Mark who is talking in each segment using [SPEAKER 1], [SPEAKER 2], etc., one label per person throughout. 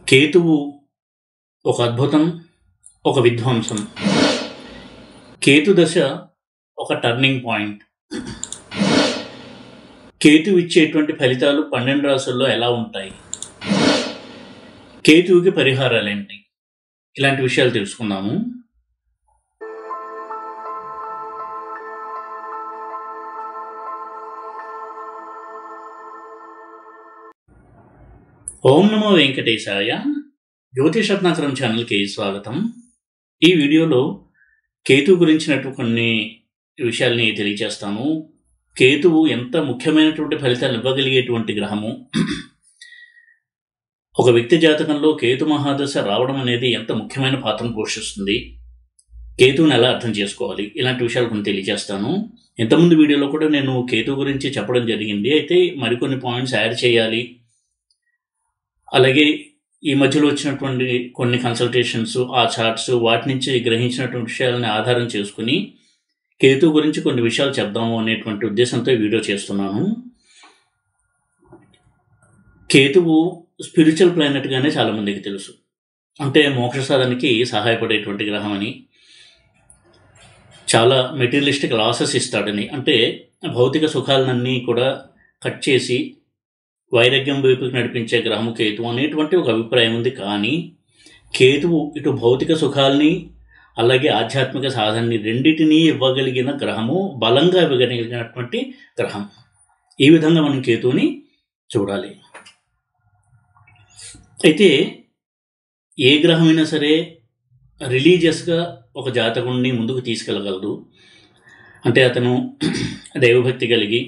[SPEAKER 1] కేతువు ఒక అద్భుతం, ఒక విధ్వంసం. కేతు దశ ఒక టర్నింగ్ పాయింట్. కేతువు ఇచ్చేటువంటి ఫలితాలు 12 రాసుల్లో ఎలా ఉంటాయి, కేతువుకి పరిహారాలేంటి, ఇలాంటి విషయాలు తెలుసుకుందాము. ఓం నమో వెంకటేశాయ. జ్యోతిషరత్నాకరం ఛానల్కి స్వాగతం. ఈ వీడియోలో కేతువు గురించినటువంటి కొన్ని విషయాల్ని తెలియజేస్తాను. కేతువు ఎంత ముఖ్యమైనటువంటి ఫలితాలు ఇవ్వగలిగేటువంటి గ్రహము, ఒక వ్యక్తి జాతకంలో కేతు మహాదశ రావడం అనేది ఎంత ముఖ్యమైన పాత్రను పోషిస్తుంది, కేతువుని ఎలా అర్థం చేసుకోవాలి, ఇలాంటి విషయాలు కొన్ని తెలియజేస్తాను. ఇంతకుముందు వీడియోలో కూడా నేను కేతువు గురించి చెప్పడం జరిగింది. అయితే మరికొన్ని పాయింట్స్ యాడ్ చేయాలి. అలాగే ఈ మధ్యలో వచ్చినటువంటి కొన్ని కన్సల్టేషన్స్, ఆ చార్ట్స్, వాటి నుంచి గ్రహించినటువంటి విషయాలని ఆధారం చేసుకుని కేతు గురించి కొన్ని విషయాలు చెప్దాము అనేటువంటి ఉద్దేశంతో ఈ వీడియో చేస్తున్నాను. కేతువు స్పిరిచువల్ ప్లానెట్గానే చాలామందికి తెలుసు. అంటే మోక్ష సాధనకి సహాయపడేటువంటి గ్రహం అని, చాలా మెటీరియలిస్టిక్ లాసెస్ ఇస్తాడని, అంటే భౌతిక సుఖాలన్నీ కూడా కట్ చేసి వైరాగ్యం వైపుకి నడిపించే గ్రహము కేతువు అనేటువంటి ఒక అభిప్రాయం ఉంది. కానీ కేతువు ఇటు భౌతిక సుఖాల్ని అలాగే ఆధ్యాత్మిక సాధనని రెండింటినీ ఇవ్వగలిగిన గ్రహము, బలంగా ఇవ్వగలిగినటువంటి గ్రహం. ఈ విధంగా మనం కేతువుని చూడాలి. అయితే ఏ గ్రహమైనా సరే రిలీజియస్గా ఒక జాతకుడిని ముందుకు తీసుకెళ్ళగలదు. అంటే అతను దైవభక్తి కలిగి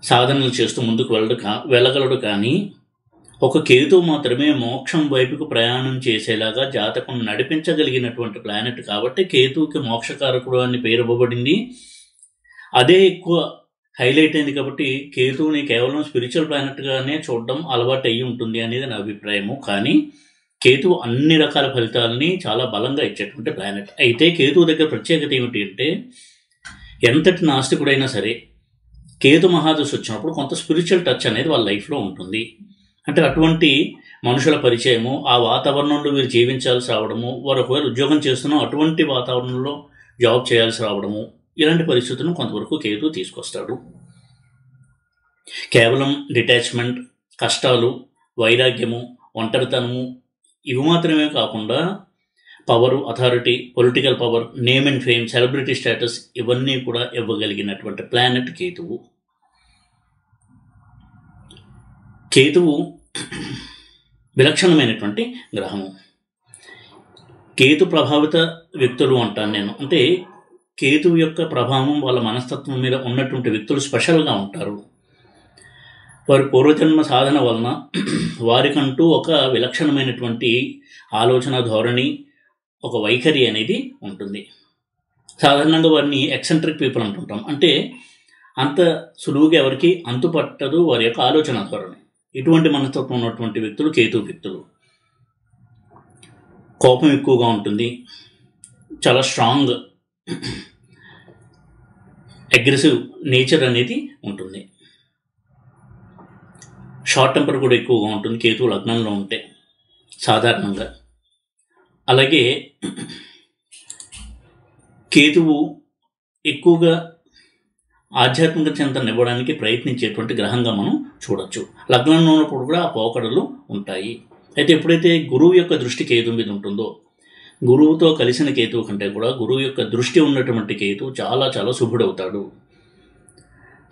[SPEAKER 1] సాధనలు చేస్తూ ముందుకు వెళ్ళగలడు. కానీ ఒక కేతువు మాత్రమే మోక్షం వైపుకు ప్రయాణం చేసేలాగా జాతకం నడిపించగలిగినటువంటి ప్లానెట్. కాబట్టి కేతువుకి మోక్షకారకుడు అని పేరు ఇవ్వబడింది. అదే ఎక్కువ హైలైట్ అయింది. కాబట్టి కేతువుని కేవలం స్పిరిచువల్ ప్లానెట్గానే చూడడం అలవాటు అయ్యి ఉంటుంది అనేది నా అభిప్రాయము. కానీ కేతువు అన్ని రకాల ఫలితాలని చాలా బలంగా ఇచ్చేటువంటి ప్లానెట్. అయితే కేతువు దగ్గర ప్రత్యేకత ఏమిటి అంటే, ఎంతటి నాస్తికుడైనా సరే కేతు మహాదశ వచ్చినప్పుడు కొంత స్పిరిచువల్ టచ్ అనేది వాళ్ళ లైఫ్లో ఉంటుంది. అంటే అటువంటి మనుషుల పరిచయము, ఆ వాతావరణంలో వీరు జీవించాల్సి రావడము, వారు ఒకవేళ ఉద్యోగం చేస్తున్నా అటువంటి వాతావరణంలో జాబ్ చేయాల్సి రావడము, ఇలాంటి పరిస్థితులను కొంతవరకు కేతు తీసుకొస్తాడు. కేవలం డిటాచ్మెంట్, కష్టాలు, వైరాగ్యము, ఒంటరితనము ఇవి మాత్రమే కాకుండా power, authority, political power, name and fame, celebrity status ఇవన్నీ కూడా ఇవ్వగలిగినటువంటి ప్లానెట్ కేతువు. కేతువు విలక్షణమైనటువంటి గ్రహము. కేతు ప్రభావిత వ్యక్తులు అంటాను నేను. అంటే కేతువు యొక్క ప్రభావం వాళ్ళ మనస్తత్వం మీద ఉన్నటువంటి వ్యక్తులు స్పెషల్గా ఉంటారు. వారి పూర్వజన్మ సాధన వలన వారికంటూ ఒక విలక్షణమైనటువంటి ఆలోచన ధోరణి, ఒక వైఖరి అనేది ఉంటుంది. సాధారణంగా వారిని ఎక్సెంట్రిక్ పీపుల్ అంటుంటాం. అంటే అంత సులువుగా ఎవరికి అంతుపట్టదు వారి యొక్క ఆలోచన ధోరణి. ఇటువంటి మనస్తత్వం ఉన్నటువంటి వ్యక్తులు కేతు వ్యక్తులు. కోపం ఎక్కువగా ఉంటుంది, చాలా స్ట్రాంగ్ అగ్రెసివ్ నేచర్ అనేది ఉంటుంది. షార్ట్ టెంపర్ కూడా ఎక్కువగా ఉంటుంది కేతువు లగ్నంలో ఉంటే సాధారణంగా. అలాగే కేతువు ఎక్కువగా ఆధ్యాత్మిక చింతన ఇవ్వడానికి ప్రయత్నించేటువంటి గ్రహంగా మనం చూడొచ్చు. లగ్నంలో ఉన్నప్పుడు కూడా ఆ పోకడలు ఉంటాయి. అయితే ఎప్పుడైతే గురువు యొక్క దృష్టి కేతువు మీద ఉంటుందో, గురువుతో కలిసిన కేతువు కంటే కూడా గురువు యొక్క దృష్టి ఉన్నటువంటి కేతువు చాలా చాలా శుభుడవుతాడు.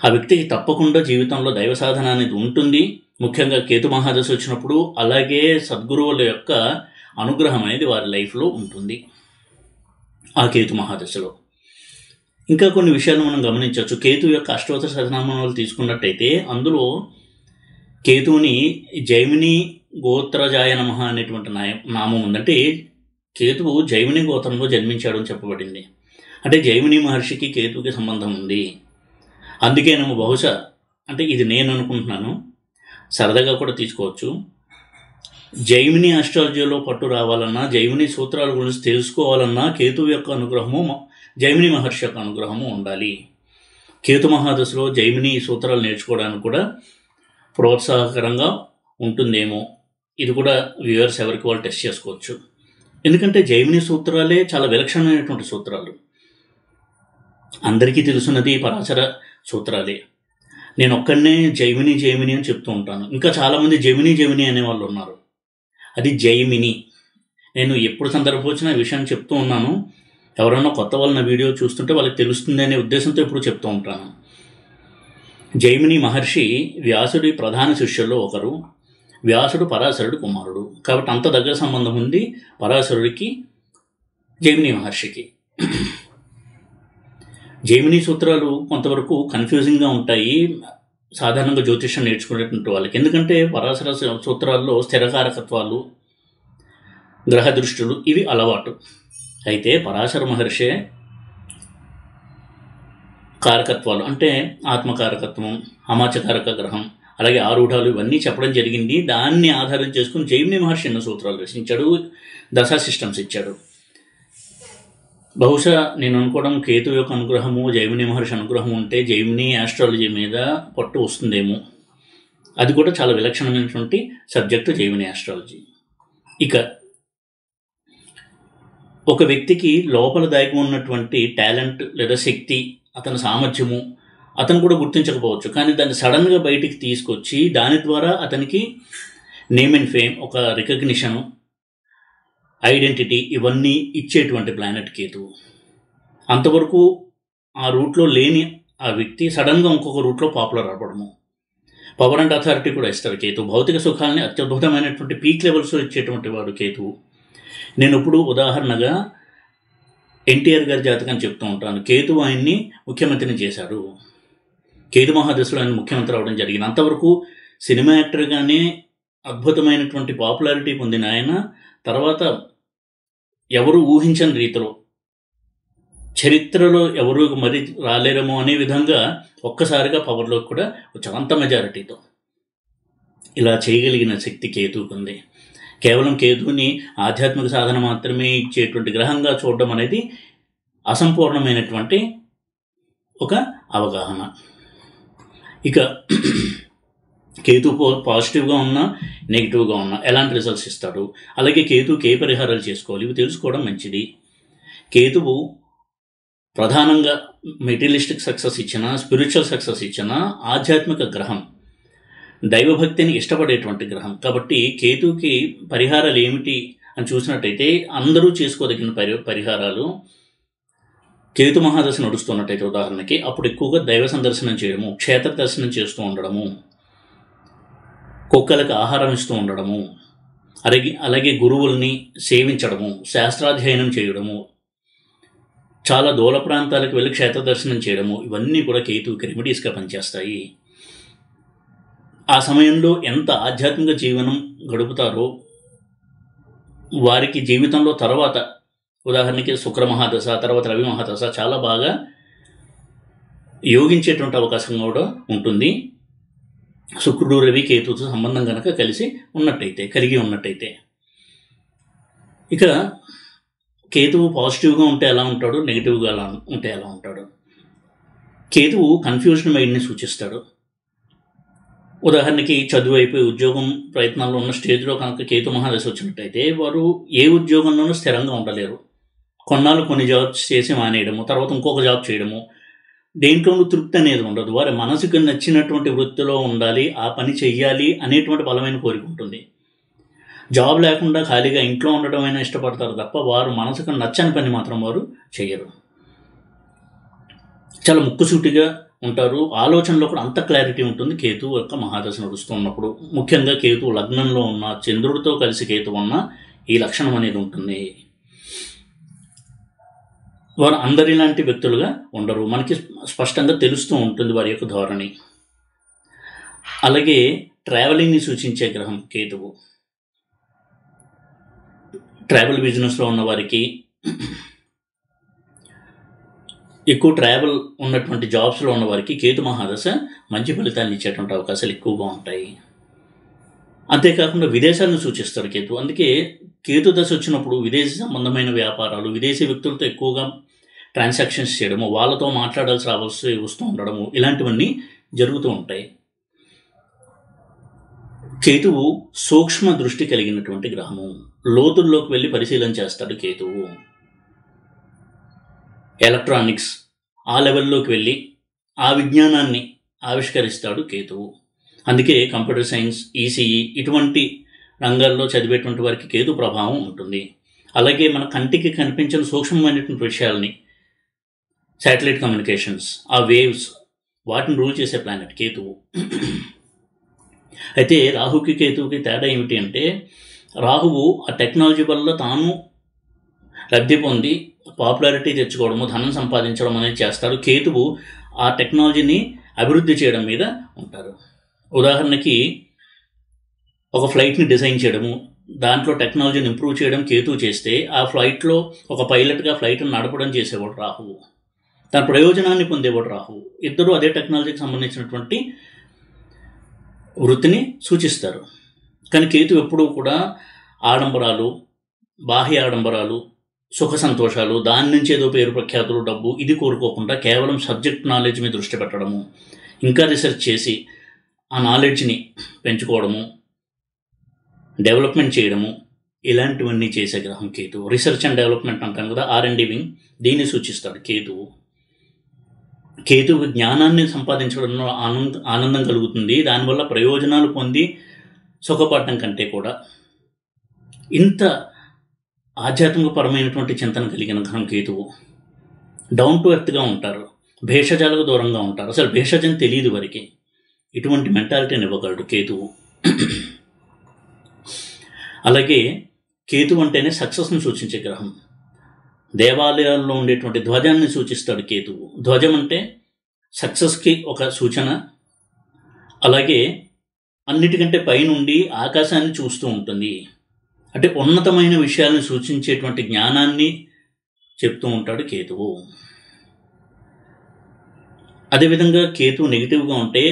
[SPEAKER 1] ఆ వ్యక్తికి తప్పకుండా జీవితంలో దైవ సాధన అనేది ఉంటుంది. ముఖ్యంగా కేతు మహాదశ వచ్చినప్పుడు అలాగే సద్గురువుల యొక్క అనుగ్రహం అనేది వారి లైఫ్లో ఉంటుంది ఆ కేతు మహాదశలో. ఇంకా కొన్ని విషయాలు మనం గమనించవచ్చు. కేతు యొక్క అష్టోత్తర శతనామాలు తీసుకున్నట్టయితే అందులో కేతువుని జైమిని గోత్రజాయ నమః అనేటువంటి నామం ఉందంటే కేతువు జైమిని గోత్రంలో జన్మించాడు అని చెప్పబడింది. అంటే జైమిని మహర్షికి కేతువుకి సంబంధం ఉంది. అందుకేనేమో బహుశా, అంటే ఇది నేను అనుకుంటున్నాను, సరదాగా కూడా తీసుకోవచ్చు, జైమిని అస్ట్రాలజీలో పట్టు రావాలన్నా, జైమిని సూత్రాల గురించి తెలుసుకోవాలన్నా కేతువు యొక్క అనుగ్రహము, జైమిని మహర్షి యొక్క అనుగ్రహము ఉండాలి. కేతు మహాదశలో జైమిని సూత్రాలు నేర్చుకోవడానికి కూడా ప్రోత్సాహకరంగా ఉంటుందేమో ఇది కూడా వ్యూవర్స్ ఎవరికి వాళ్ళు టెస్ట్ చేసుకోవచ్చు. ఎందుకంటే జైమిని సూత్రాలే చాలా విలక్షణమైనటువంటి సూత్రాలు. అందరికీ తెలుసున్నది పరాశర సూత్రాలే. నేను ఒక్కడనే జైమిని అని చెప్తూ ఉంటాను. ఇంకా చాలామంది జెమిని అనేవాళ్ళు ఉన్నారు. అది జైమిని. నేను ఎప్పుడు సందర్భం వచ్చినా ఈ విషయాన్ని చెప్తూ ఉన్నాను. ఎవరన్నా కొత్త వాళ్ళు నా వీడియో చూస్తుంటే వాళ్ళకి తెలుస్తుంది అనే ఉద్దేశంతో ఎప్పుడు చెప్తూ ఉంటాను. జైమిని మహర్షి వ్యాసుడి ప్రధాన శిష్యుల్లో ఒకరు. వ్యాసుడు పరాశరుడు కుమారుడు కాబట్టి అంత దగ్గర సంబంధం ఉంది పరాశరుడికి జైమిని మహర్షికి. జైమిని సూత్రాలు కొంతవరకు కన్ఫ్యూజింగ్గా ఉంటాయి సాధారణంగా జ్యోతిష్యం నేర్చుకునేటువంటి వాళ్ళకి. ఎందుకంటే పరాశర సూత్రాల్లో స్థిరకారకత్వాలు, గ్రహ దృష్టులు ఇవి అలవాటు. అయితే పరాశర మహర్షే కారకత్వాలు అంటే ఆత్మకారకత్వం, అమాచకారక గ్రహం, అలాగే ఆరూఢాలు ఇవన్నీ చెప్పడం జరిగింది. దాన్ని ఆధారం చేసుకుని జైమిని మహర్షి ఎన్నో సూత్రాలు రచించాడు, దశా సిస్టమ్స్ ఇచ్చాడు. బహుశా నేను అనుకోవడం కేతు యొక్క అనుగ్రహము, జైమిని మహర్షి అనుగ్రహం ఉంటే జైమిని ఆస్ట్రాలజీ మీద పట్టు వస్తుందేమో. అది కూడా చాలా విలక్షణమైనటువంటి సబ్జెక్టు జైమిని ఆస్ట్రాలజీ. ఇక ఒక వ్యక్తికి లోపల దాగి ఉన్నటువంటి టాలెంట్ లేదా శక్తి, అతని సామర్థ్యము అతను కూడా గుర్తించకపోవచ్చు. కానీ దాన్ని సడన్గా బయటికి తీసుకొచ్చి దాని ద్వారా అతనికి నేమ్ అండ్ ఫేమ్, ఒక రికగ్నిషను, ఐడెంటిటీ ఇవన్నీ ఇచ్చేటువంటి ప్లానెట్ కేతువు. అంతవరకు ఆ రూట్లో లేని ఆ వ్యక్తి సడన్గా ఇంకొక రూట్లో పాపులర్ అవ్వడము. పవర్ అండ్ అథారిటీ కూడా ఇస్తారు కేతువు. భౌతిక సుఖాలని అత్యద్భుతమైనటువంటి పీక్ లెవెల్స్లో ఇచ్చేటువంటి వాడు కేతువు. నేను ఇప్పుడు ఉదాహరణగా ఎన్టీఆర్ గారి జాతకం చెప్తూ ఉంటాను. కేతువు ఆయన్ని ముఖ్యమంత్రిని చేశాడు. కేతు మహాదశలో ఆయన ముఖ్యమంత్రి అవడం జరిగింది. అంతవరకు సినిమా యాక్టర్గానే అద్భుతమైనటువంటి పాపులారిటీ పొందిన ఆయన తర్వాత ఎవరు ఊహించని రీతిలో, చరిత్రలో ఎవరు మరి రాలేరేమో అనే విధంగా ఒక్కసారిగా పవర్లోకి కూడా వచ్చారు అంత మెజారిటీతో. ఇలా చేయగలిగిన శక్తి కేతువుకు ఉంది. కేవలం కేతువుని ఆధ్యాత్మిక సాధన మాత్రమే ఇచ్చేటువంటి గ్రహంగా చూడడం అనేది అసంపూర్ణమైనటువంటి ఒక అవగాహన. ఇక కేతు పాజిటివ్గా ఉన్నా నెగిటివ్గా ఉన్నా ఎలాంటి రిజల్ట్స్ ఇస్తాడు, అలాగే కేతువుకి ఏ పరిహారాలు చేసుకోవాలి ఇవి తెలుసుకోవడం మంచిది. కేతువు ప్రధానంగా మెటీరియలిస్టిక్ సక్సెస్ ఇచ్చిన, స్పిరిచువల్ సక్సెస్ ఇచ్చిన ఆధ్యాత్మిక గ్రహం, దైవభక్తిని ఇష్టపడేటువంటి గ్రహం. కాబట్టి కేతువుకి పరిహారాలు ఏమిటి అని చూసినట్టయితే అందరూ చేసుకోదగిన పరిహారాలు, కేతు మహాదశ నడుస్తున్నట్టయితే ఉదాహరణకి అప్పుడు ఎక్కువగా దైవ సందర్శనం చేయడము, క్షేత్ర దర్శనం చేస్తూ ఉండడము, కుక్కలకు ఆహారం ఇస్తూ ఉండడము, అలాగే గురువుల్ని సేవించడము, శాస్త్రాధ్యయనం చేయడము, చాలా దూర ప్రాంతాలకు వెళ్ళి క్షేత్ర దర్శనం చేయడము, ఇవన్నీ కూడా కేతువుకి రెమెడీస్గా పనిచేస్తాయి. ఆ సమయంలో ఎంత ఆధ్యాత్మిక జీవనం గడుపుతారో వారికి జీవితంలో తర్వాత ఉదాహరణకి శుక్ర మహాదశ, తర్వాత రవి మహాదశ చాలా బాగా యోగించేటువంటి అవకాశం కూడా ఉంటుంది. శుక్రుడు రవి కేతువుతో సంబంధం కనుక కలిగి ఉన్నట్టయితే. ఇక కేతువు పాజిటివ్గా ఉంటే ఎలా ఉంటాడు, నెగిటివ్గా ఉంటే ఎలా ఉంటాడు. కేతువు కన్ఫ్యూజన్ మైండ్ని సూచిస్తాడు. ఉదాహరణకి చదువు అయిపోయి ఉద్యోగం ప్రయత్నాల్లో ఉన్న స్టేజ్లో కనుక కేతు మహాదశ వచ్చినట్టయితే వారు ఏ ఉద్యోగంలోనూ స్థిరంగా ఉండలేరు. కొన్నాళ్ళు కొన్ని జాబ్స్ చేసి మానేయడము, తర్వాత ఇంకొక జాబ్ చేయడము, దేంట్లోనూ తృప్తి అనేది ఉండదు. వారి మనసుకు నచ్చినటువంటి వృత్తిలో ఉండాలి, ఆ పని చెయ్యాలి అనేటువంటి బలమైన కోరిక ఉంటుంది. జాబ్ లేకుండా ఖాళీగా ఇంట్లో ఉండడం అయినా ఇష్టపడతారు తప్ప వారు మనసుకు నచ్చని పని మాత్రం వారు చెయ్యరు. చాలా ముక్కుసూటిగా ఉంటారు. ఆలోచనలో కూడా అంత క్లారిటీ ఉంటుంది కేతు యొక్క మహాదశ నడుస్తూ ఉన్నప్పుడు. ముఖ్యంగా కేతు లగ్నంలో ఉన్న, చంద్రుడితో కలిసి కేతు ఉన్న ఈ లక్షణం అనేది ఉంటుంది. వారు అందరిలాంటి వ్యక్తులుగా ఉండరు, మనకి స్పష్టంగా తెలుస్తూ ఉంటుంది వారి యొక్క ధోరణి. అలాగే ట్రావెలింగ్ని సూచించే గ్రహం కేతువు. ట్రావెల్ బిజినెస్లో ఉన్న వారికి, ఎక్కువ ట్రావెల్ ఉన్నటువంటి జాబ్స్లో ఉన్న వారికి కేతు మహాదశ మంచి ఫలితాన్ని ఇచ్చేటువంటి అవకాశాలు ఎక్కువగా ఉంటాయి. అంతేకాకుండా విదేశాలను సూచిస్తాడు కేతు. అందుకే కేతు దశ వచ్చినప్పుడు విదేశీ సంబంధమైన వ్యాపారాలు, విదేశీ వ్యక్తులతో ఎక్కువగా ట్రాన్సాక్షన్స్ చేయడము, వాళ్ళతో రావాల్సి వస్తూ ఉండడము, ఇలాంటివన్నీ జరుగుతూ ఉంటాయి. కేతువు సూక్ష్మ దృష్టి కలిగినటువంటి గ్రహము. లోతుల్లోకి వెళ్ళి పరిశీలన చేస్తాడు కేతువు. ఎలక్ట్రానిక్స్ ఆ లెవెల్లోకి వెళ్ళి ఆ విజ్ఞానాన్ని ఆవిష్కరిస్తాడు కేతువు. అందుకే కంప్యూటర్ సైన్స్, ఈసీఈ ఇటువంటి రంగాల్లో చదివేటువంటి వారికి కేతు ప్రభావం ఉంటుంది. అలాగే మన కంటికి కనిపించిన సూక్ష్మమైనటువంటి విషయాల్ని, శాటిలైట్ కమ్యూనికేషన్స్, ఆ వేవ్స్, వాటిని రూల్ చేసే ప్లానెట్ కేతువు. అయితే రాహుకి కేతువుకి తేడా ఏమిటి అంటే, రాహువు ఆ టెక్నాలజీ వల్ల తాను లబ్ధి పొంది పాపులారిటీ తెచ్చుకోవడము, ధనం సంపాదించడం అనేది చేస్తాడు. కేతువు ఆ టెక్నాలజీని అభివృద్ధి చేయడం మీద ఉంటారు. ఉదాహరణకి ఒక ఫ్లైట్ని డిజైన్ చేయడము, దాంట్లో టెక్నాలజీని ఇంప్రూవ్ చేయడం కేతువు చేస్తే, ఆ ఫ్లైట్లో ఒక పైలట్గా ఫ్లైట్ని నడపడం చేసేవాడు రాహువు. తన ప్రయోజనాన్ని పొందేవాడు రాహువు. ఇద్దరు అదే టెక్నాలజీకి సంబంధించినటువంటి వృత్తిని సూచిస్తారు. కానీ కేతు ఎప్పుడూ కూడా ఆడంబరాలు, బాహ్య ఆడంబరాలు, సుఖ సంతోషాలు, దాని నుంచి ఏదో పేరు ప్రఖ్యాతులు, డబ్బు ఇది కోరుకోకుండా కేవలం సబ్జెక్ట్ నాలెడ్జ్ మీద దృష్టి పెట్టడము, ఇంకా రీసెర్చ్ చేసి ఆ నాలెడ్జ్ని పెంచుకోవడము, డెవలప్మెంట్ చేయడము, ఇలాంటివన్నీ చేసే గ్రహం కేతువు. రీసెర్చ్ అండ్ డెవలప్మెంట్ అంటాం కదా, R&D వింగ్, దీన్ని సూచిస్తాడు కేతువు. కేతువు జ్ఞానాన్ని సంపాదించడంలో ఆనందం కలుగుతుంది. దానివల్ల ప్రయోజనాలు పొంది సుఖపడటం కంటే కూడా ఇంత ఆధ్యాత్మికపరమైనటువంటి చింతన కలిగిన గ్రహం కేతువు. డౌన్ టు ఎర్త్గా ఉంటారు, భేషజాలకు దూరంగా ఉంటారు. అసలు భేషజం తెలియదు వారికి. ఇటువంటి మెంటాలిటీని ఇవ్వగలడు కేతువు. అలాగే కేతువు అంటేనే సక్సెస్ని సూచించే గ్రహం. దేవాలయాల్లో ఉండేటువంటి ధ్వజాన్ని సూచిస్తాడు కేతువు. ధ్వజం అంటే సక్సెస్కి ఒక సూచన. అలాగే అన్నిటికంటే పైనుండి ఆకాశాన్ని చూస్తూ ఉంటుంది. అంటే ఉన్నతమైన విషయాలను సూచించేటువంటి జ్ఞానాన్ని చెప్తూ ఉంటాడు కేతువు. అదేవిధంగా కేతువు నెగిటివ్గా ఉంటే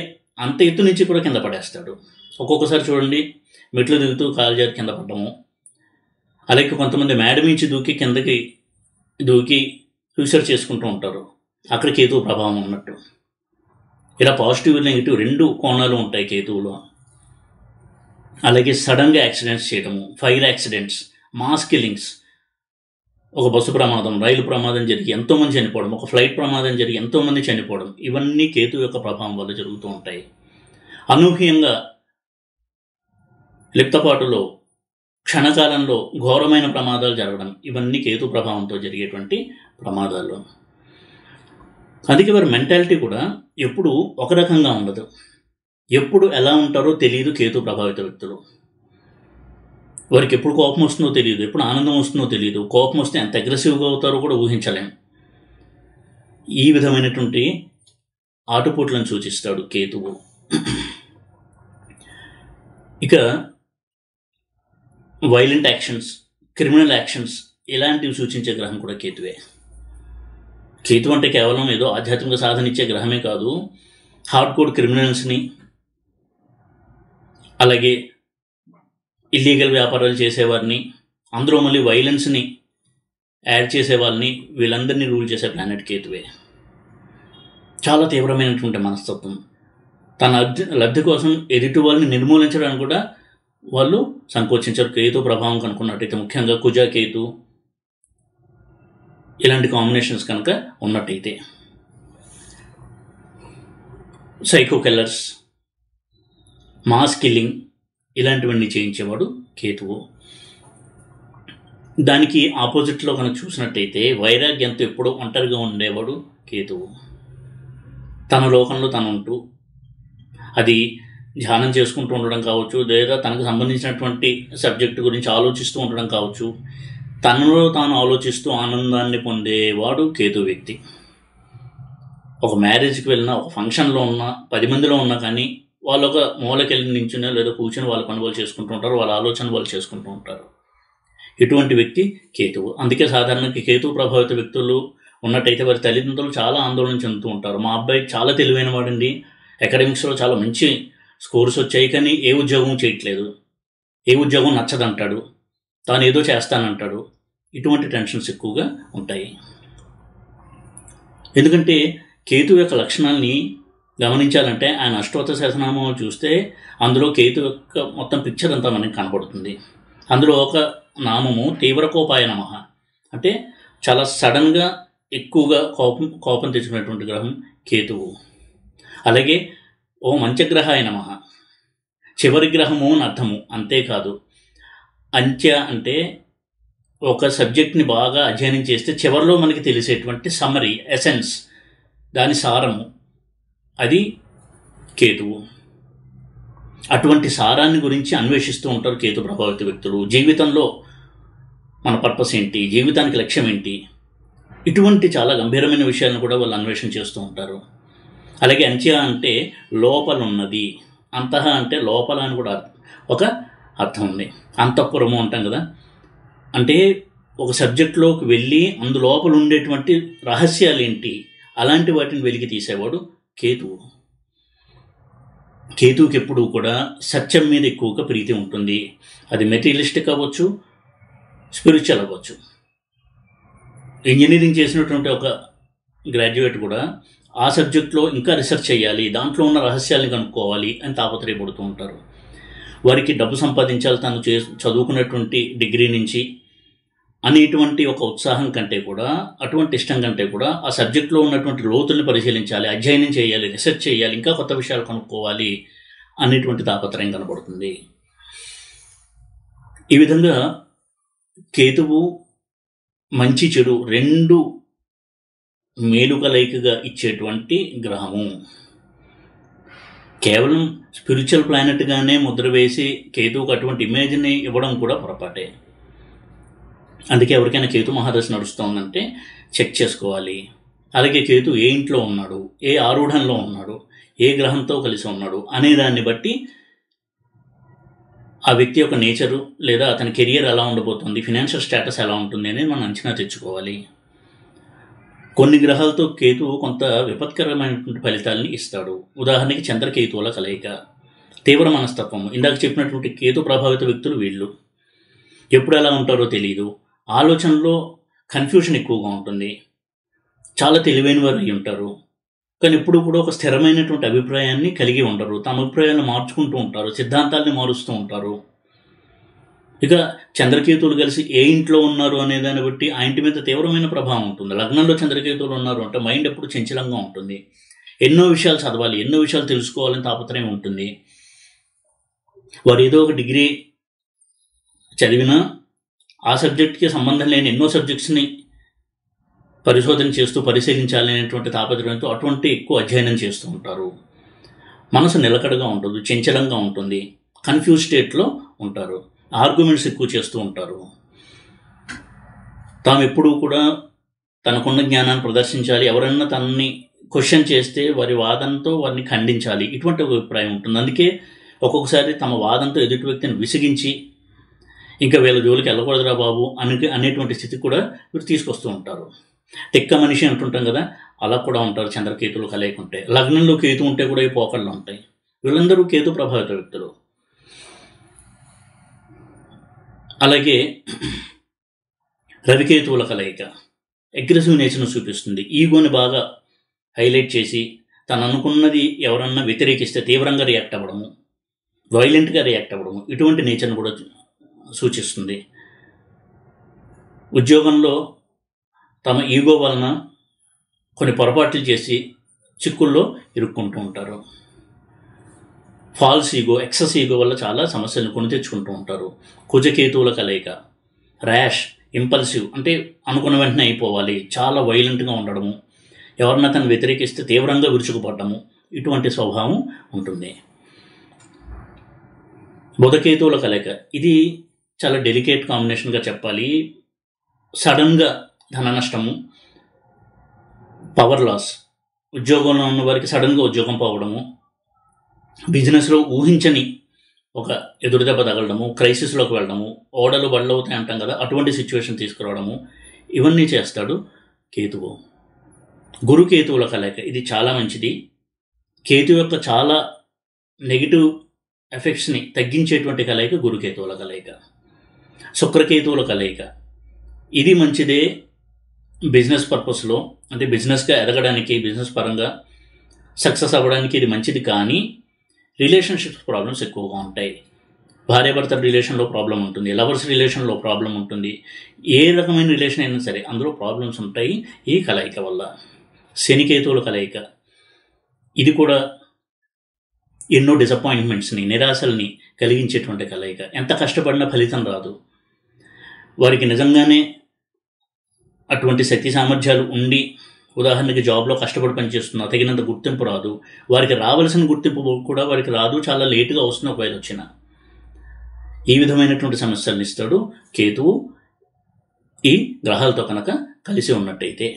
[SPEAKER 1] అంత ఎత్తు నుంచి కూడా కింద పడేస్తాడు. ఒక్కొక్కసారి చూడండి, మెట్లు దిగుతూ కాలు జారి కింద పడ్డము, అలాగే కొంతమంది మేడ నుంచి దూకి కిందకి దూకి సూసైడ్ చేసుకుంటూ ఉంటారు. అక్కడ కేతువు ప్రభావం ఉన్నట్టు. ఇలా పాజిటివ్, నెగిటివ్ రెండు కోణాలు ఉంటాయి కేతువులో. అలాగే సడన్గా యాక్సిడెంట్స్ చేయడము, ఫైర్ యాక్సిడెంట్స్, మాస్ కిల్లింగ్స్, ఒక బస్సు ప్రమాదం, రైలు ప్రమాదం జరిగి ఎంతోమంది చనిపోవడం, ఒక ఫ్లైట్ ప్రమాదం జరిగి ఎంతోమంది చనిపోవడం, ఇవన్నీ కేతువు యొక్క ప్రభావం వల్ల జరుగుతూ ఉంటాయి. అనూహ్యంగా లిప్తపాటులో క్షణకాలంలో ఘోరమైన ప్రమాదాలు జరగడం, ఇవన్నీ కేతు ప్రభావంతో జరిగేటువంటి ప్రమాదాలు. అందుకే వారి మెంటాలిటీ కూడా ఎప్పుడు ఒక రకంగా ఉండదు. ఎప్పుడు ఎలా ఉంటారో తెలియదు కేతు ప్రభావిత వ్యక్తులు. వారికి ఎప్పుడు కోపం వస్తుందో తెలియదు, ఎప్పుడు ఆనందం వస్తుందో తెలియదు. కోపం వస్తే ఎంత అగ్రెసివ్గా అవుతారో కూడా ఊహించలేం. ఈ విధమైనటువంటి ఆటుపోట్లను సూచిస్తాడు కేతువు. ఇక వైలెంట్ యాక్షన్స్, క్రిమినల్ యాక్షన్స్, ఇలాంటివి సూచించే గ్రహం కూడా కేతువే. కేతు అంటే కేవలం ఏదో ఆధ్యాత్మిక సాధన ఇచ్చే గ్రహమే కాదు. హార్డ్ కోర్ క్రిమినల్స్ని, అలాగే ఇల్లీగల్ వ్యాపారాలు చేసేవారిని, అందులో మళ్ళీ వైలెన్స్ని యాడ్ చేసే వాళ్ళని, వీళ్ళందరినీ రూల్ చేసే ప్లానెట్ కేతువే. చాలా తీవ్రమైనటువంటి మనస్తత్వం. తన లబ్ధి కోసం ఎదుటి వాళ్ళని నిర్మూలించడానికి కూడా వాళ్ళు సంకోచించారు. కేతు ప్రభావం కనుక్కున్నట్టయితే, ముఖ్యంగా కుజ కేతు ఇలాంటి కాంబినేషన్స్ కనుక ఉన్నట్టయితే, సైకో కిల్లర్స్, మాస్ కిల్లింగ్, ఇలాంటివన్నీ చేయించేవాడు కేతువు. దానికి ఆపోజిట్లో కనుక చూసినట్టయితే, వైరాగ్యంతో ఎప్పుడూ ఒంటరిగా ఉండేవాడు కేతువు. తన లోకంలో తను ఉంటూ, అది ధ్యానం చేసుకుంటూ ఉండడం కావచ్చు, లేదా తనకు సంబంధించినటువంటి సబ్జెక్టు గురించి ఆలోచిస్తూ ఉండడం కావచ్చు, తనలో తాను ఆలోచిస్తూ ఆనందాన్ని పొందేవాడు కేతు వ్యక్తి. ఒక మ్యారేజ్కి వెళ్ళినా, ఒక ఫంక్షన్లో ఉన్నా, 10 మందిలో ఉన్నా కానీ వాళ్ళు ఒక మూలకెళ్ళి నించునే లేదా కూర్చొని వాళ్ళ పని వాళ్ళు చేసుకుంటూ ఉంటారు, వాళ్ళ ఆలోచన వాళ్ళు చేసుకుంటూ ఉంటారు. ఇటువంటి వ్యక్తి కేతువు. అందుకే సాధారణంగా కేతువు ప్రభావిత వ్యక్తులు ఉన్నట్టయితే వారి తల్లిదండ్రులు చాలా ఆందోళన చెందుతూ ఉంటారు. మా అబ్బాయి చాలా తెలివైన వాడండి, అకాడమిక్స్లో చాలా మంచి స్కోర్స్ వచ్చాయి, కానీ ఏ ఉద్యోగం చేయట్లేదు, ఏ ఉద్యోగం నచ్చదంటాడు, తాను ఏదో చేస్తానంటాడు. ఇటువంటి టెన్షన్స్ ఎక్కువగా ఉంటాయి. ఎందుకంటే కేతు యొక్క లక్షణాలని గమనించాలంటే ఆయన అష్టోత్తర సహస్రనామం చూస్తే అందులో కేతు యొక్క మొత్తం పిక్చర్ అంతా మనకి కనపడుతుంది. అందులో ఒక నామము తీవ్రకోపాయ నమః, అంటే చాలా సడన్గా ఎక్కువగా కోపం తెచ్చుకునేటువంటి గ్రహం కేతువు. అలాగే ఓ మంచగ్రహాయ నమః, చివరి గ్రహము అని అర్థము. అంతేకాదు, అంత్య అంటే ఒక సబ్జెక్ట్ని బాగా అధ్యయనం చేస్తే చివరిలో మనకి తెలిసేటువంటి సమ్మరీ, ఎసెన్స్, దాని సారము, అది కేతువు. అటువంటి సారాన్ని గురించి అన్వేషిస్తూ ఉంటారు కేతు ప్రభావిత వ్యక్తులు. జీవితంలో మన పర్పస్ ఏంటి, జీవితానికి లక్ష్యం ఏంటి, ఇటువంటి చాలా గంభీరమైన విషయాలను కూడా వాళ్ళు అన్వేషణ చేస్తూ ఉంటారు. అలాగే అంత్య అంటే లోపలున్నది, అంతః అంటే లోపల అని కూడా ఒక అర్థం ఉంది. అంతఃపురము అంటాం కదా, అంటే ఒక సబ్జెక్టులోకి వెళ్ళి అందులోపల ఉండేటువంటి రహస్యాలు ఏంటి, అలాంటి వాటిని వెలికి తీసేవాడు కేతువు. కేతువుకి ఎప్పుడూ కూడా సత్యం మీద ఎక్కువగా ప్రీతి ఉంటుంది. అది మెటీరియలిస్టిక్ అవ్వచ్చు, స్పిరిచువల్ అవ్వచ్చు. ఇంజనీరింగ్ చేసినటువంటి ఒక గ్రాడ్యుయేట్ కూడా ఆ సబ్జెక్ట్లో ఇంకా రీసెర్చ్ చేయాలి, దాంట్లో ఉన్న రహస్యాలను కనుక్కోవాలి అని తాపత్రయపడుతూ ఉంటారు. వారికి డబ్బు సంపాదించాలి తను చదువుకున్నటువంటి డిగ్రీ నుంచి అనేటువంటి ఒక ఉత్సాహం కంటే కూడా, అటువంటి ఇష్టం కంటే కూడా ఆ సబ్జెక్ట్లో ఉన్నటువంటి లోతుల్ని పరిశీలించాలి, అధ్యయనం చేయాలి, రీసెర్చ్ చేయాలి, ఇంకా కొత్త విషయాలు కనుక్కోవాలి అనేటువంటి తాపత్రయం కనబడుతుంది. ఈ విధంగా కేతువు మంచి చెడు రెండు మేలు కలయికగా ఇచ్చేటువంటి గ్రహము. కేవలం స్పిరిచువల్ ప్లానెట్గానే ముద్ర వేసి కేతువుకు అటువంటి ఇమేజ్ని ఇవ్వడం కూడా పొరపాటే. అందుకే ఎవరికైనా కేతు మహాదశ నడుస్తోందంటే చెక్ చేసుకోవాలి. అలాగే కేతు ఏ ఇంట్లో ఉన్నాడు, ఏ ఆరూఢంలో ఉన్నాడు, ఏ గ్రహంతో కలిసి ఉన్నాడు అనే దాన్ని బట్టి ఆ వ్యక్తి యొక్క నేచరు లేదా అతని కెరియర్ ఎలా ఉండబోతుంది, ఫినాన్షియల్ స్టేటస్ ఎలా ఉంటుంది అనేది మనం అంచనా తెచ్చుకోవాలి. కొన్ని గ్రహాలతో కేతువు కొంత విపత్కరమైనటువంటి ఫలితాలని ఇస్తాడు. ఉదాహరణకి చంద్రకేతువుల కలయిక, తీవ్ర మనస్తత్వం. ఇందాక చెప్పినటువంటి కేతు ప్రభావిత వ్యక్తులు వీళ్ళు. ఎప్పుడు ఎలా ఉంటారో తెలియదు, ఆలోచనలో కన్ఫ్యూషన్ ఎక్కువగా ఉంటుంది, చాలా తెలివైన వారు అయి ఉంటారు, కానీ ఎప్పుడు కూడా ఒక స్థిరమైనటువంటి అభిప్రాయాన్ని కలిగి ఉండరు. తమ అభిప్రాయాన్ని మార్చుకుంటూ ఉంటారు, సిద్ధాంతాలని మారుస్తూ ఉంటారు. ఇక చంద్రకేతువులు కలిసి ఏ ఇంట్లో ఉన్నారు అనే దాన్ని బట్టి ఆ ఇంటి మీద తీవ్రమైన ప్రభావం ఉంటుంది. లగ్నంలో చంద్రకేతువులు ఉన్నారు అంటే మైండ్ ఎప్పుడు చంచలంగా ఉంటుంది, ఎన్నో విషయాలు చదవాలి, ఎన్నో విషయాలు తెలుసుకోవాలని తాపత్రయం ఉంటుంది. వారు ఏదో ఒక డిగ్రీ చదివినా ఆ సబ్జెక్ట్కి సంబంధం లేని ఎన్నో సబ్జెక్ట్స్ని పరిశోధన చేస్తూ పరిశీలించాలి అనేటువంటి తాపత్రయంతో అటువంటి ఎక్కువ అధ్యయనం చేస్తూ ఉంటారు. మనసు నిలకడగా ఉండదు, చంచలంగా ఉంటుంది, కన్ఫ్యూజ్ స్టేట్లో ఉంటారు, ఆర్గ్యుమెంట్స్ ఎక్కువ చేస్తూ ఉంటారు. తాము ఎప్పుడూ కూడా తనకున్న జ్ఞానాన్ని ప్రదర్శించాలి, ఎవరన్నా తనని క్వశ్చన్ చేస్తే వారి వాదనతో వారిని ఖండించాలి, ఇటువంటి ఒక అభిప్రాయం ఉంటుంది. అందుకే ఒక్కొక్కసారి తమ వాదంతో ఎదుటి వ్యక్తిని విసిగించి ఇంకా వీళ్ళ జోలికి వెళ్ళకూడదురా బాబు అనేటువంటి స్థితి కూడా వీరు తీసుకొస్తూ ఉంటారు. తిక్క మనిషి అంటుంటాం కదా, అలా కూడా ఉంటారు చంద్రకేతువులు కలయికుంటే. లగ్నంలో కేతు ఉంటే కూడా ఈ పోకళ్ళు ఉంటాయి. వీళ్ళందరూ కేతు ప్రభావిత వ్యక్తులు. అలాగే రవికేతువుల కలయిక అగ్రెసివ్ నేచర్ను చూపిస్తుంది. ఈగోని బాగా హైలైట్ చేసి తను అనుకున్నది ఎవరన్నా వ్యతిరేకిస్తే తీవ్రంగా రియాక్ట్ అవ్వడము, వైలెంట్గా రియాక్ట్ అవ్వడము, ఇటువంటి నేచర్ను కూడా సూచిస్తుంది. ఉద్యోగంలో తమ ఈగో వలన కొన్ని పొరపాట్లు చేసి చిక్కుల్లో ఇరుక్కుంటూ ఉంటారు. ఫాల్స్ ఈగో, ఎక్సెస్ ఈగో వల్ల చాలా సమస్యలను కొని తెచ్చుకుంటూ ఉంటారు. కుజకేతువుల కలయిక ర్యాష్, ఇంపల్సివ్, అంటే అనుకున్న వెంటనే అయిపోవాలి, చాలా వైలెంట్గా ఉండడము, ఎవరన్నా తను వ్యతిరేకిస్తే తీవ్రంగా విరుచుకుపడము, ఇటువంటి స్వభావం ఉంటుంది. బుధకేతువుల కలయిక ఇది చాలా డెలికేట్ కాంబినేషన్గా చెప్పాలి. సడన్గా ధన నష్టము, పవర్ లాస్, ఉద్యోగంలో ఉన్న వారికి సడన్గా ఉద్యోగం పోవడము, బిజినెస్లో ఊహించని ఒక ఎదురుదెబ్బ తగలడము, క్రైసిస్లోకి వెళ్ళడము, ఓడలు బళ్ళు అవుతాయి అంటాం కదా, అటువంటి సిచ్యువేషన్ తీసుకురావడము, ఇవన్నీ చేస్తాడు కేతువు. గురుకేతువుల కలయిక ఇది చాలా మంచిది. కేతు యొక్క చాలా నెగిటివ్ ఎఫెక్ట్స్ని తగ్గించేటువంటి కలయిక గురుకేతువుల కలయిక. శుక్రకేతువుల కలయిక ఇది మంచిదే బిజినెస్ పర్పస్లో, అంటే బిజినెస్గా ఎదగడానికి, బిజినెస్ పరంగా సక్సెస్ అవ్వడానికి ఇది మంచిది, కానీ రిలేషన్షిప్స్ ప్రాబ్లమ్స్ ఎక్కువగా ఉంటాయి. భార్యాభర్తల రిలేషన్లో ప్రాబ్లం ఉంటుంది, లవర్స్ రిలేషన్లో ప్రాబ్లం ఉంటుంది, ఏ రకమైన రిలేషన్ అయినా సరే అందులో ప్రాబ్లమ్స్ ఉంటాయి ఈ కలయిక వల్ల. శనికేతువుల కలయిక ఇది కూడా ఎన్నో డిసప్పాయింట్మెంట్స్ని, నిరాశల్ని కలిగించేటువంటి కలయిక. ఎంత కష్టపడినా ఫలితం రాదు. వారికి నిజంగానే అటువంటి శక్తి సామర్థ్యాలు ఉండి, ఉదాహరణకి జాబ్లో కష్టపడి పనిచేస్తున్నా తగినంత గుర్తింపు రాదు. వారికి రావాల్సిన గుర్తింపు కూడా వారికి రాదు, చాలా లేటుగా వస్తుంది ఒకవేళ వచ్చిన. ఈ విధమైనటువంటి సమస్యలను ఇస్తాడు కేతువు ఈ గ్రహాలతో కనుక కలిసి ఉన్నట్టయితే.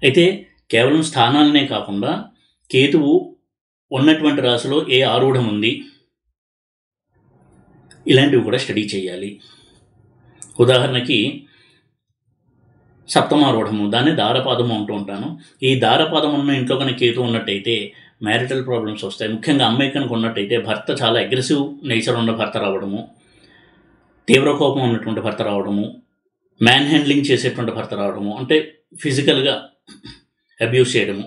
[SPEAKER 1] అయితే కేవలం స్థానాలనే కాకుండా కేతువు ఉన్నటువంటి రాశిలో ఏ ఆరూఢం ఉంది, ఇలాంటివి కూడా స్టడీ చేయాలి. ఉదాహరణకి సప్తమారూఢము, దాన్ని దారపాదము అంటూ ఉంటాను. ఈ దారపాదం ఉన్న ఇంట్లో కనుక కేతు ఉన్నట్టయితే మ్యారిటల్ ప్రాబ్లమ్స్ వస్తాయి. ముఖ్యంగా అమ్మాయి కనుక ఉన్నట్టయితే భర్త చాలా అగ్రెసివ్ నేచర్ ఉన్న భర్త రావడము, తీవ్ర కోపం ఉన్నటువంటి భర్త రావడము, మ్యాన్ హ్యాండ్లింగ్ చేసేటువంటి భర్త రావడము, అంటే ఫిజికల్గా అబ్యూస్ చేయడము,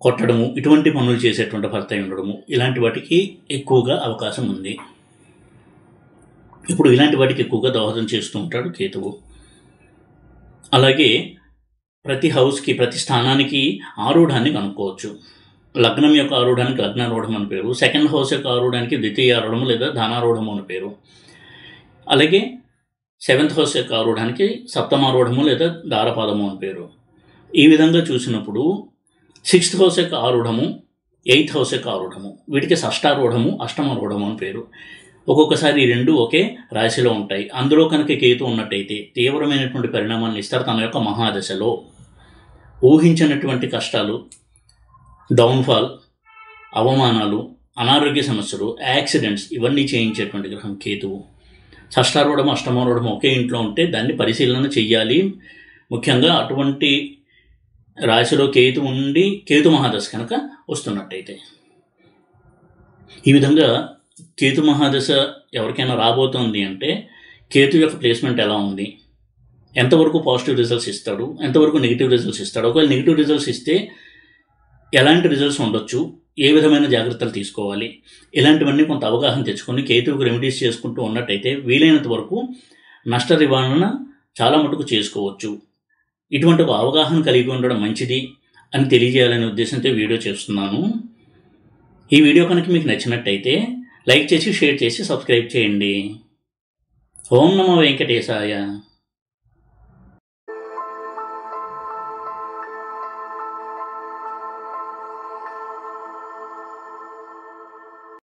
[SPEAKER 1] కొట్టడము, ఇటువంటి పనులు చేసేటువంటి భర్త ఉండడము, ఇలాంటి వాటికి ఎక్కువగా అవకాశం ఉంది. ఇప్పుడు ఇలాంటి వాటికి ఎక్కువగా దోహదం చేస్తూ ఉంటాడు కేతువు. అలాగే ప్రతి హౌస్కి, ప్రతి స్థానానికి ఆరూఢాన్ని కనుక్కోవచ్చు. లగ్నం యొక్క ఆరూఢానికి లగ్నారూఢం అని పేరు, సెకండ్ హౌస్ యొక్క ఆరూఢానికి ద్వితీయారూఢము లేదా ధనారూఢము అని పేరు. అలాగే సెవెంత్ హౌస్ యొక్క ఆరూఢానికి సప్తమారూఢము లేదా దారపాదము అని పేరు. ఈ విధంగా చూసినప్పుడు సిక్స్త్ హౌస్ యొక్క ఆరూఢము, ఎయిత్ హౌస్ యొక్క ఆరూఢము, వీటికి షష్టారూఢము, అష్టమారూఢము అని పేరు. ఒక్కొక్కసారి ఈ రెండు ఒకే రాశిలో ఉంటాయి. అందులో కనుక కేతు ఉన్నట్టయితే తీవ్రమైనటువంటి పరిణామాలను ఇస్తారు. తన యొక్క మహాదశలో ఊహించినటువంటి కష్టాలు, డౌన్ఫాల్, అవమానాలు, అనారోగ్య సమస్యలు, యాక్సిడెంట్స్ ఇవన్నీ చేయించేటువంటి గ్రహం కేతువు. షష్టారూఢము, అష్టమారూఢము ఒకే ఇంట్లో ఉంటే దాన్ని పరిశీలన చెయ్యాలి. ముఖ్యంగా అటువంటి రాశిలో కేతు ఉండి కేతు మహాదశ కనుక వస్తున్నట్టయితే. ఈ విధంగా కేతు మహాదశ ఎవరికైనా రాబోతోంది అంటే కేతు యొక్క ప్లేస్మెంట్ ఎలా ఉంది, ఎంతవరకు పాజిటివ్ రిజల్ట్స్ ఇస్తాడు, ఎంతవరకు నెగిటివ్ రిజల్ట్స్ ఇస్తాడు, ఒకవేళ నెగిటివ్ రిజల్ట్స్ ఇస్తే ఎలాంటి రిజల్ట్స్ ఉండొచ్చు, ఏ విధమైన జాగ్రత్తలు తీసుకోవాలి, ఇలాంటివన్నీ కొంత అవగాహన తెచ్చుకొని కేతువుకు రెమెడీస్ చేసుకుంటూ ఉన్నట్టయితే వీలైనంత వరకు నష్ట నివారణ చాలా మటుకు చేసుకోవచ్చు. ఇటువంటి ఒక అవగాహన కలిగి ఉండడం మంచిది అని తెలియజేయాలనే ఉద్దేశంతో వీడియో చేస్తున్నాను. ఈ వీడియో కనుక మీకు నచ్చినట్టయితే లైక్ చేసి, షేర్ చేసి, సబ్స్క్రైబ్ చేయండి. ఓం నమో వెంకటేశాయ.